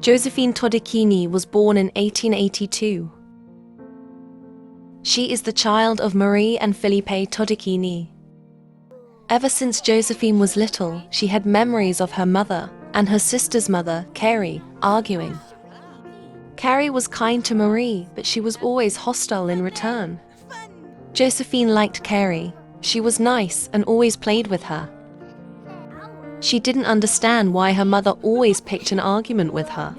Josephine Todicchini was born in 1882. She is the child of Marie and Felipe Todicchini. Ever since Josephine was little, she had memories of her mother and her sister's mother, Carrie, arguing. Carrie was kind to Marie, but she was always hostile in return. Josephine liked Carrie. She was nice and always played with her. She didn't understand why her mother always picked an argument with her.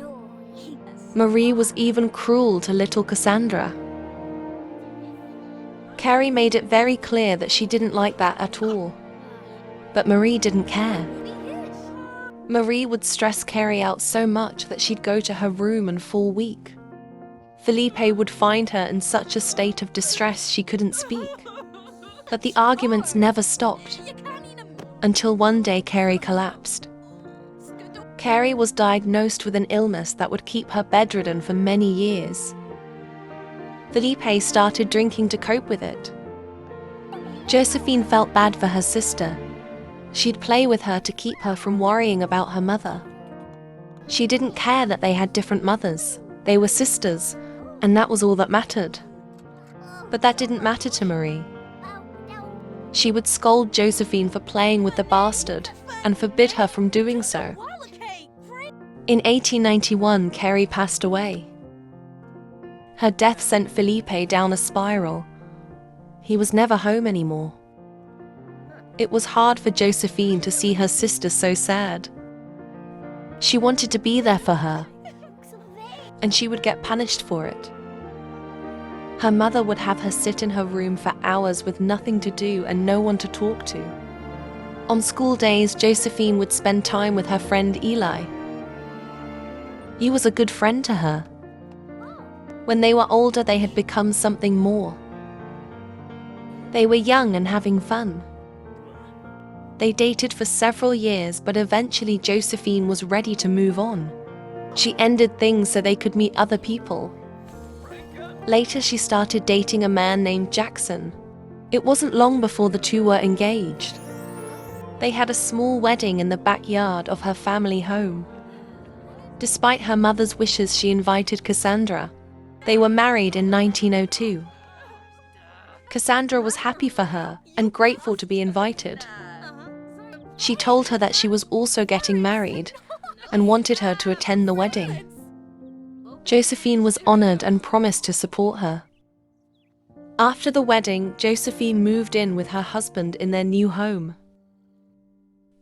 Marie was even cruel to little Cassandra. Carrie made it very clear that she didn't like that at all. But Marie didn't care. Marie would stress Carrie out so much that she'd go to her room and fall weak. Felipe would find her in such a state of distress she couldn't speak. But the arguments never stopped, until one day Carrie collapsed. Carrie was diagnosed with an illness that would keep her bedridden for many years. Felipe started drinking to cope with it. Josephine felt bad for her sister. She'd play with her to keep her from worrying about her mother. She didn't care that they had different mothers. They were sisters, and that was all that mattered. But that didn't matter to Marie. She would scold Josephine for playing with the bastard and forbid her from doing so. In 1891, Carrie passed away. Her death sent Felipe down a spiral. He was never home anymore. It was hard for Josephine to see her sister so sad. She wanted to be there for her, and she would get punished for it. Her mother would have her sit in her room for hours with nothing to do and no one to talk to. On school days, Josephine would spend time with her friend Eli. He was a good friend to her. When they were older, they had become something more. They were young and having fun. They dated for several years, but eventually Josephine was ready to move on. She ended things so they could meet other people. Later, she started dating a man named Jackson. It wasn't long before the two were engaged. They had a small wedding in the backyard of her family home. Despite her mother's wishes, she invited Cassandra. They were married in 1902. Cassandra was happy for her and grateful to be invited. She told her that she was also getting married and wanted her to attend the wedding. Josephine was honored and promised to support her. After the wedding, Josephine moved in with her husband in their new home.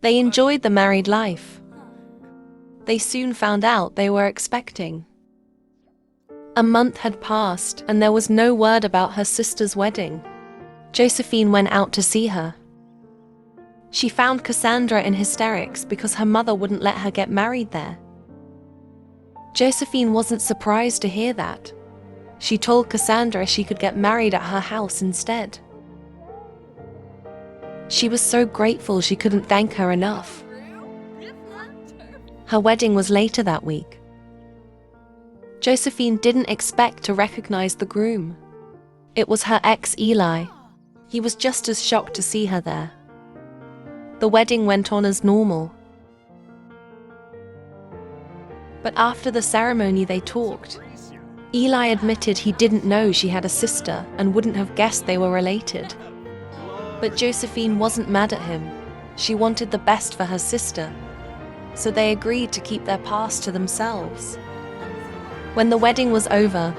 They enjoyed the married life. They soon found out they were expecting. A month had passed and there was no word about her sister's wedding. Josephine went out to see her. She found Cassandra in hysterics because her mother wouldn't let her get married there. Josephine wasn't surprised to hear that. She told Cassandra she could get married at her house instead. She was so grateful she couldn't thank her enough. Her wedding was later that week. Josephine didn't expect to recognize the groom. It was her ex Eli. He was just as shocked to see her there. The wedding went on as normal. But after the ceremony they talked. Eli admitted he didn't know she had a sister and wouldn't have guessed they were related. But Josephine wasn't mad at him. She wanted the best for her sister. So they agreed to keep their past to themselves. When the wedding was over,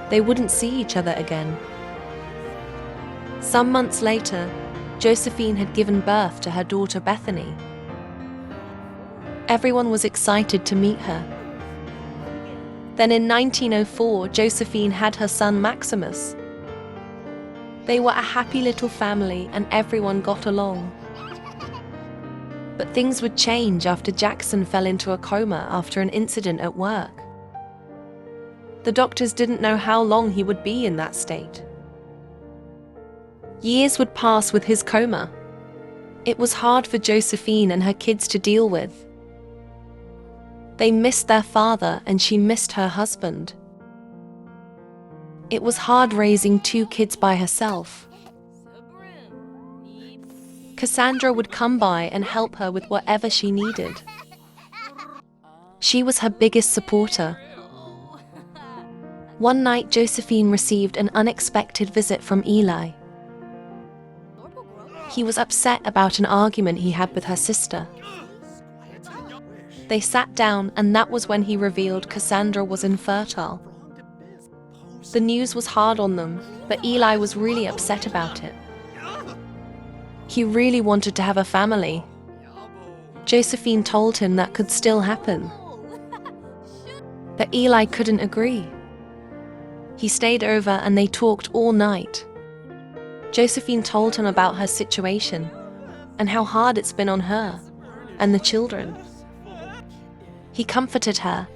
they wouldn't see each other again. Some months later, Josephine had given birth to her daughter Bethany. Everyone was excited to meet her. Then in 1904, Josephine had her son Maximus. They were a happy little family and everyone got along. But things would change after Jackson fell into a coma after an incident at work. The doctors didn't know how long he would be in that state. Years would pass with his coma. It was hard for Josephine and her kids to deal with. They missed their father and she missed her husband. It was hard raising two kids by herself. Cassandra would come by and help her with whatever she needed. She was her biggest supporter. One night, Josephine received an unexpected visit from Eli. He was upset about an argument he had with her sister. They sat down, and that was when he revealed Cassandra was infertile. The news was hard on them, but Eli was really upset about it. He really wanted to have a family. Josephine told him that could still happen. But Eli couldn't agree. He stayed over and they talked all night. Josephine told him about her situation and how hard it's been on her and the children. He comforted her,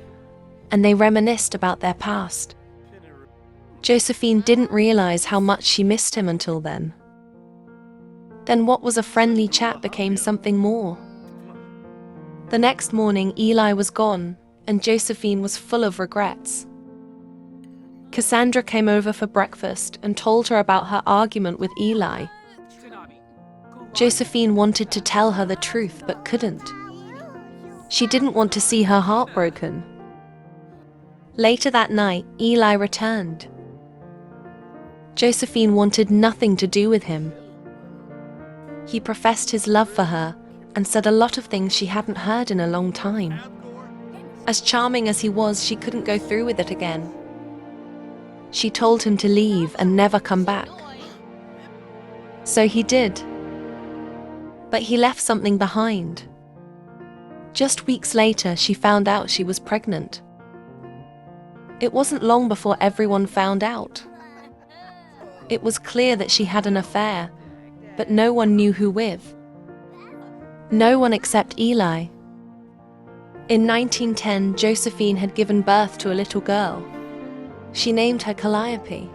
and they reminisced about their past. Josephine didn't realize how much she missed him until then. Then what was a friendly chat became something more. The next morning, Eli was gone, and Josephine was full of regrets. Cassandra came over for breakfast and told her about her argument with Eli. Josephine wanted to tell her the truth but couldn't. She didn't want to see her heart broken. Later that night, Eli returned. Josephine wanted nothing to do with him. He professed his love for her and said a lot of things she hadn't heard in a long time. As charming as he was, she couldn't go through with it again. She told him to leave and never come back. So he did. But he left something behind. Just weeks later, she found out she was pregnant. It wasn't long before everyone found out. It was clear that she had an affair, but no one knew who with. No one except Eli. In 1910, Josephine had given birth to a little girl. She named her Calliope.